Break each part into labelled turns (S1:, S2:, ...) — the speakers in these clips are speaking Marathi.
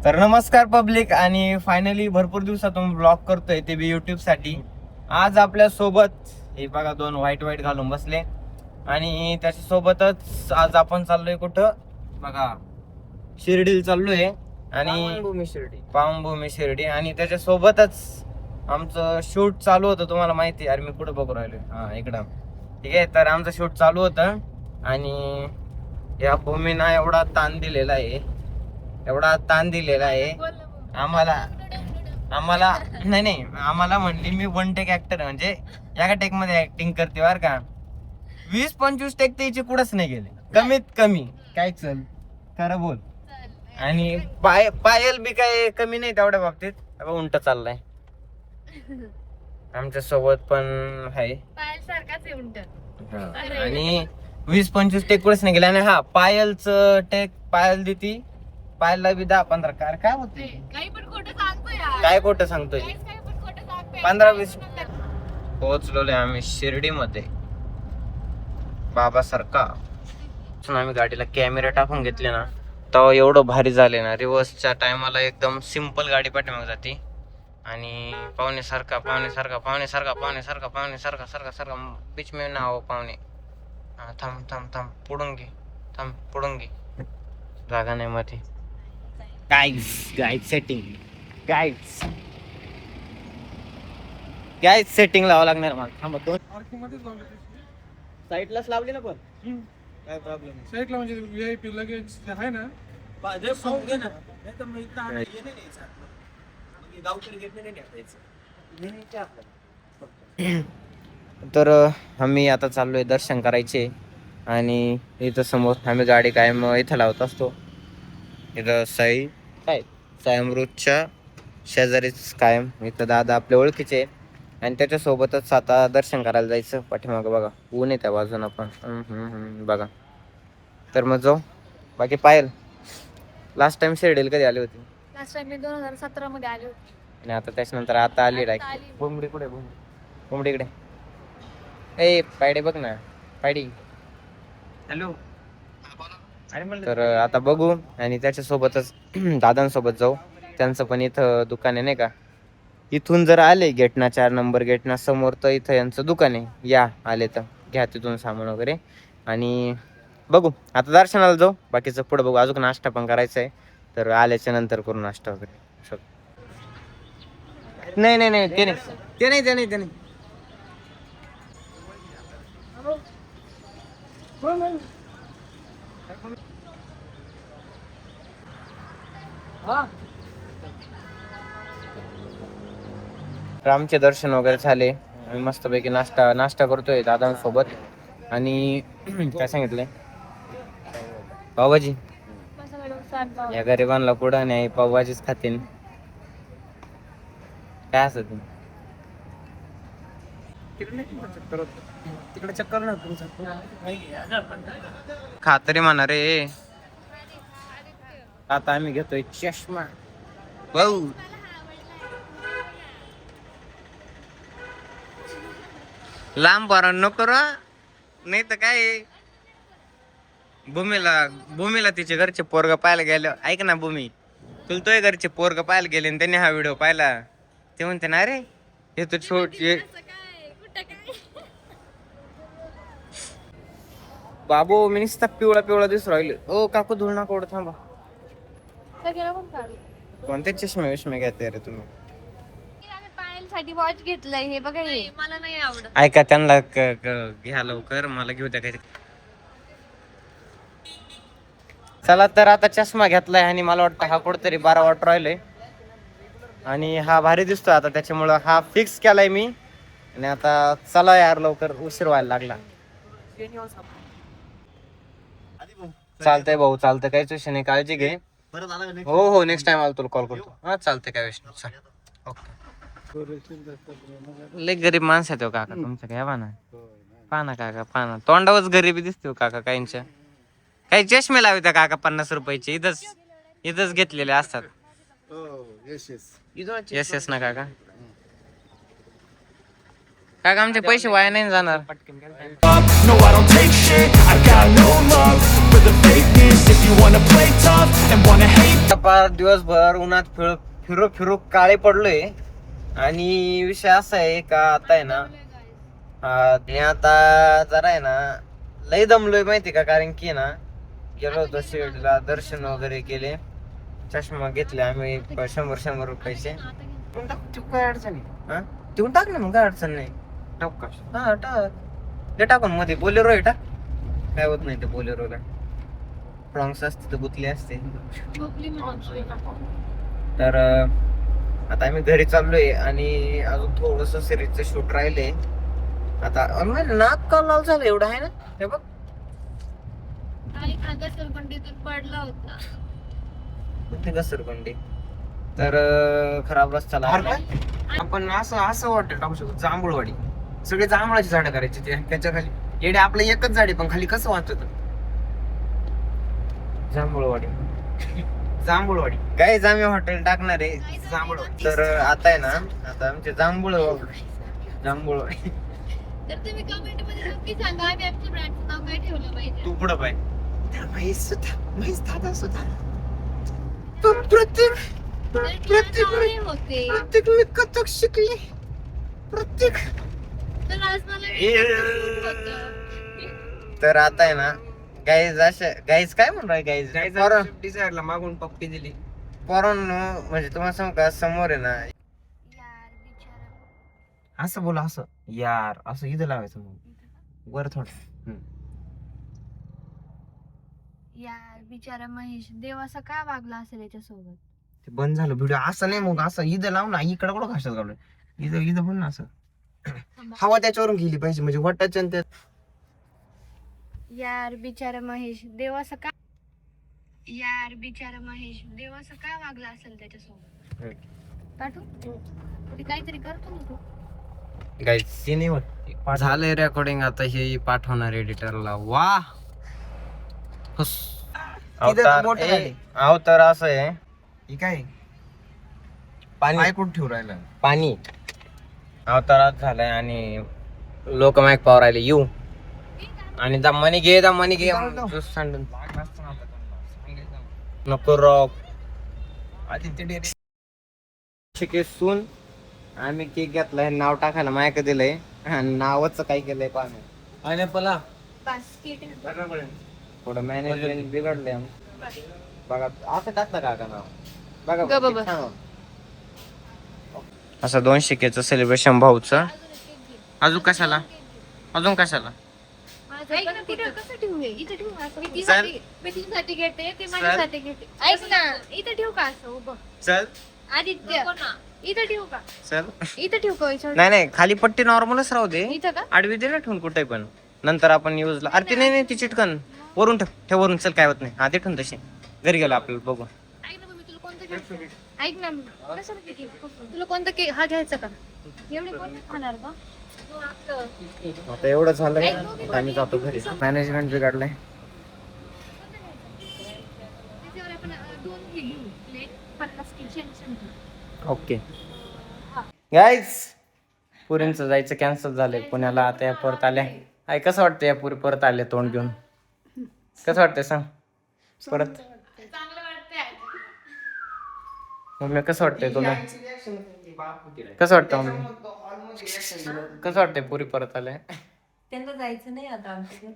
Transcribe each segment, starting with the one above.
S1: तर नमस्कार पब्लिक, आणि फायनली भरपूर दिवसातून ब्लॉग करतोय ते बी युट्यूब साठी. आज आपल्या सोबत हे बघा 2 व्हाईट घालून बसले, आणि त्याच्या सोबतच आज आपण चाललोय कुठं बघा, शिर्डीला चाललोय. आणि पावनभूमी शिर्डी, आणि त्याच्या सोबतच आमचं शूट चालू होतं. तुम्हाला माहिती आहे, मी कुठं बघू राहिलोय, हा इकडं. ठीक आहे, तर आमचं शूट चालू होतं, आणि या भूमीनं एवढा ताण दिलेला आहे आम्हाला आम्हाला म्हणली मी 1 टेक ऍक्टर, म्हणजे एका टेक मध्ये ऍक्टिंग करते बर का. 20-25 टेक त्याची कुठंच नाही गेले, कमीत कमी. काय चल खरं बोल. आणि पायल बी काय कमी नाही तेवढ्या बाबतीत. उंट चाललाय आमच्या सोबत पण आहे
S2: पायल सारखाच आहे उंट.
S1: आणि 20-25 टेक कुठंच नाही गेले. आणि हा पायलचं टेक पायल देती, पायलला बी 10-15 काय होते.
S2: काही पण खोटं सांगतो यार.
S1: काय खोटं सांगतोय.
S2: काही पण खोटं सांगतोय.
S1: 15-20 पोहोचलोय आम्ही शिर्डीमध्ये बाबासारखा. आम्ही गाडीला कॅमेरा टाकून घेतले ना, तेव्हा एवढं भारी झाले ना. रिव्हर्सच्या टायमाला एकदम सिंपल गाडी पाठीमाग जाते, आणि पाहुणे सारखा बीच में ना हो पाहुणे. थांब पुढून घे जागा नाही मध्ये. गाईड सेटिंग लावावं लागणार मला. थांबा, 2 साईडलाच लावली ना, पण काय प्रॉब्लेम नाही.
S3: साईडला म्हणजे VIP लगेच आहे ना.
S1: घे ना. नाही तर मग इथं आम्ही हे नाही न्यायचं आपलं. मग गावकरी गेट नाही न्यायचं. तर आम्ही आता चाललोय दर्शन करायचे, आणि इथं समोर आम्ही गाडी कायम इथं लावत असतो. इथं साई अमृतच्या शेजारीच कायम. इथं दादा आपल्या ओळखीचे, आणि त्याच्यासोबतच आता दर्शन करायला जायचं. पाठीमागं बघा ऊन आहे त्या बाजून आपण बघा. तर मग जाऊ. बाकी पायल, लास्ट टाइम शिर्डीला कधी आली होती?
S2: लास्ट टाइम मी 2017 मध्ये आले होते.
S1: आणि आता त्याच्यानंतर आता आली डायरेक्ट. कोंबडी कुठे? कोंबडी इकडे. ए पायडे बघ ना, पायडी. हॅलो. तर आता बघू, आणि त्याच्यासोबतच दादांसोबत जाऊ. त्यांचं पण इथं दुकान आहे नाही का. इथून जर आले गेटना 4 नंबर गेटना समोर, तर इथं यांचं दुकान आहे. या आले तर घ्या तिथून सामान वगैरे, आणि बघू आता दर्शनाला जाऊ. बाकीचं पुढं बघू. अजून नाश्ता पण करायचा आहे, तर आल्याच्या नंतर करू नाश्ता वगैरे. नाही ते नाही. रामचे दर्शन वगैरे झाले. आम्ही मस्तपैकी नाश्ता करतोय दादांसोबत. आणि काय सांगितलंय? पावभाजी. या गरिबांना पुढं नाही, पावभाजीच खातील. काय असं तिकडे चक्कर ना खातरी म्हणा रे. आता आम्ही घेतोय चष्मा. भाऊ लांब बरा नको रा, नाही तर काय. भूमीला तिचे घरचे पोरग पाहायला गेले. ऐक ना भूमी, तुला तोय घरचे पोरग पाहायला गेले, आणि त्यांनी हा व्हिडिओ पाहिला. ते म्हणते ना, अरे हे तर बाबू मी नुसता पिवळा दिसू राहिले. ओ काकू धुळ नका ओढ, थांबा. कोणते चष्मे घेते रे तुम्ही?
S2: पायलसाठी वॉच घेतलंय, हे बघा. हे मला नाही आवडत.
S1: ऐका, त्यांना घ्या लवकर, मला घेऊ द्या काही. चला, तर आता चष्मा घेतलाय, आणि मला वाटतं हा कुठतरी 12 वॉट राहिलोय, आणि हा भारी दिसतोय आता, त्याच्यामुळं हा फिक्स केलाय मी. आणि आता चला यार लवकर, उशीर व्हायला लागला. चालतंय भाऊ, चालतंय, काहीच विषय नाही. काळजी घे. हो नेक्स्ट टाइम आलो तुला कॉल करतो. हा चालतंय, काय विषय नाही. ओके. लय गरीब माणसं आहेत काका तुमचं. काय पाना काका, पाना तोंडावरच गरिबी दिसते हो काका काहींच्या. काही चष्मे लावते काका 50 रुपयाचे, इथंच घेतलेले असतात. येस ना काका. काका आमचे पैसे वाया नाही जाणार.
S4: No, I don't take shit. I got no love for the fakeness. If you you wanna play tough and wanna hate.
S1: पार दिवसभर उन्हात फिरू फिरू काळे पडलोय. आणि विषय असा आहे का आता आहे ना मी आता जरा आहे ना लय दमलोय माहिती का, कारण की ना गेलो होतो शिर्डीला, दर्शन वगैरे केले, चष्मा घेतले आम्ही 100 रुपयाचे. काय अडचण आहे? देऊन टाक ना मग, काय अडचण नाही. हा टाक, ते टाकून मध्ये बोलेरो आहे टाक, काय होत नाही ते बोलेरोला. फ्रॉंग्स असते तर गुतले असते. तर आता आम्ही घरी चाललोय आणि अजून थोडस सिरीजचं शूट राहिले. आता नाक का लाल झालं एवढं आहे ना, हे बघ.
S2: पडला होता
S1: कुठे घसरगुंडी. तर खराब रस्ता आपण असं वाटतं टाकू शकतो जांभूळवाडी. सगळे जांभळाची झाडं करायची त्याच्या खाली. येडे आपलं एकच झाड आहे पण खाली कसं वाचत. जांभूळवाडी जांभूळवाडी काय आम्ही हॉटेल टाकणार आहे जांभूळवाडी. तर आता आहे ना, आता आमचे जांभूळवाडी.
S2: तर तुम्ही कमेंट मध्ये नक्की सांगा आम्ही आमच्या ब्रँडचं नाव काय ठेवलं पाहिजे.
S1: तू पुढं पाय. दादा सुद्धा प्रत्येक
S2: होते
S1: मी कथक शिकले प्रत्येक.
S2: तर आज मला
S1: तर आता आहे ना गाईज काय म्हणून गाईज डिझायरला मागून पप्पी दिली पोरांनो. म्हणजे तुम्हाला सांगू का, समोर आहे ना असं बोला, असं यार असं इथं लावायचं मग वर थोडं.
S2: यार बिचारा महेश देव असा का वागला असेल याच्यासोबत.
S1: ते बंद झालं व्हिडिओ. असं नाही मग, असं इथं लाव ना, इकडं कुठं घासात घालून इथं पण ना असं हवा त्याच्यावरून गेली पाहिजे म्हणजे वटाच्या त्यात.
S2: यार बिचारा महेश देव असं का वागला असेल त्याच्यासोबत. पाठवू ते काहीतरी करतो ना तू.
S1: झालंय रेकॉर्डिंग. आता हे पाठवणार एडिटरला. वा अवतार असं आहे काय पाणी कुठं ठेवू राहिलं. पाणी अवतारात झालंय आणि लोक माईक पावर राहिले येऊ आणि दमानी घे सांडून नको रॉक सून. आम्ही केक घेतलाय, नाव टाकायला मायक दिलंय आणि नावाचं काय केलंय पाहणे थोडं मॅनेजमेंट बिघडलंय. बघा असं टाकलं का नाव बघा. असं 2 शिकेचं सेलिब्रेशन भाऊचं. अजून कशाला
S2: कसं ठेवू हे? इथं ठेवू असं. मी तुझ्यासाठी घेते ते माझ्यासाठी घेते. ऐक ना, इथं ठेवू का असं उभं.
S1: चल
S2: आदित्य इथं ठेवू का,
S1: चल
S2: इथं ठेवू का विचार.
S1: नाही खाली पट्टी नॉर्मलच राहू दे.
S2: इथं का
S1: आडवी दे ना ठेवून कुठे पण, नंतर आपण यूजला. अरे ती नाही ती चिटकन वरून ठेव वरून. चल काय होत नाही. हा ते ठेवून तशी घरी गेलो आपल्याला बघू.
S2: ऐक ना मी तुला कोणतं घ्यायचं. ऐक ना कशाला केक घेऊ? तुला कोणतं केक हा घ्यायचा का? एवढे कोण खाणार का?
S1: आता एवढं झालंय आम्ही जातो घरी. मॅनेजमेंट बिघडलंय.
S2: त्याच्यावर आपण 2 हे घेऊ प्लेट 50 किलो.
S1: ओके गाईज, पुरींचं जायचं कॅन्सल झालंय पुण्याला. आता या परत आल्या. आई कसं वाटतं या पुरी परत आल्या तोंड घेऊन? कसं वाटतंय सांग परत?
S2: चांगलं वाटतंय.
S1: मम्मी कसं वाटतंय तुला? कसं वाटतं मम्मी? कसं वाटतंय पुरी परत आल्या?
S5: त्यांना जायचं नाही आता आमच्या.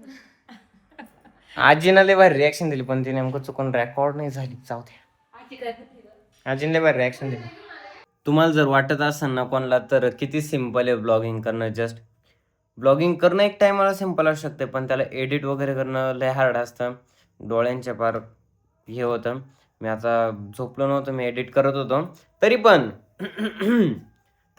S1: आजीनं लय भारी रिॲक्शन दिली पण ती नेमकं चुकून रेकॉर्ड नाही झाली. जाऊ द्या. आजीने लय भारी रिॲक्शन दिली. तुम्हाला जर वाटत असेल ना कोणाला तर किती सिम्पल आहे ब्लॉगिंग करणं. जस्ट ब्लॉगिंग करणं एक टायमाला सिम्पल असू शकते पण त्याला एडिट वगैरे करणं लय हार्ड असतं. डोळ्यांच्या पार हे होतं. मी आता झोपलो नव्हतं, मी एडिट करत होतो तरी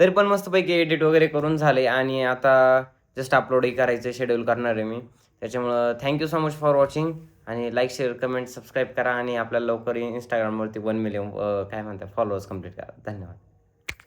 S1: पण मस्तपैकी एडिट वगैरे करून झाले आणि आता जस्ट अपलोडही करायचं शेड्यूल करणार आहे मी. त्याच्यामुळं thank you so much for watching आणि लाईक शेअर कमेंट सबस्क्राईब करा आणि आपल्याला लवकर इंस्टाग्रामवरती 1 मिलियन काय म्हणतात फॉलोअर्स कंप्लीट करा. धन्यवाद.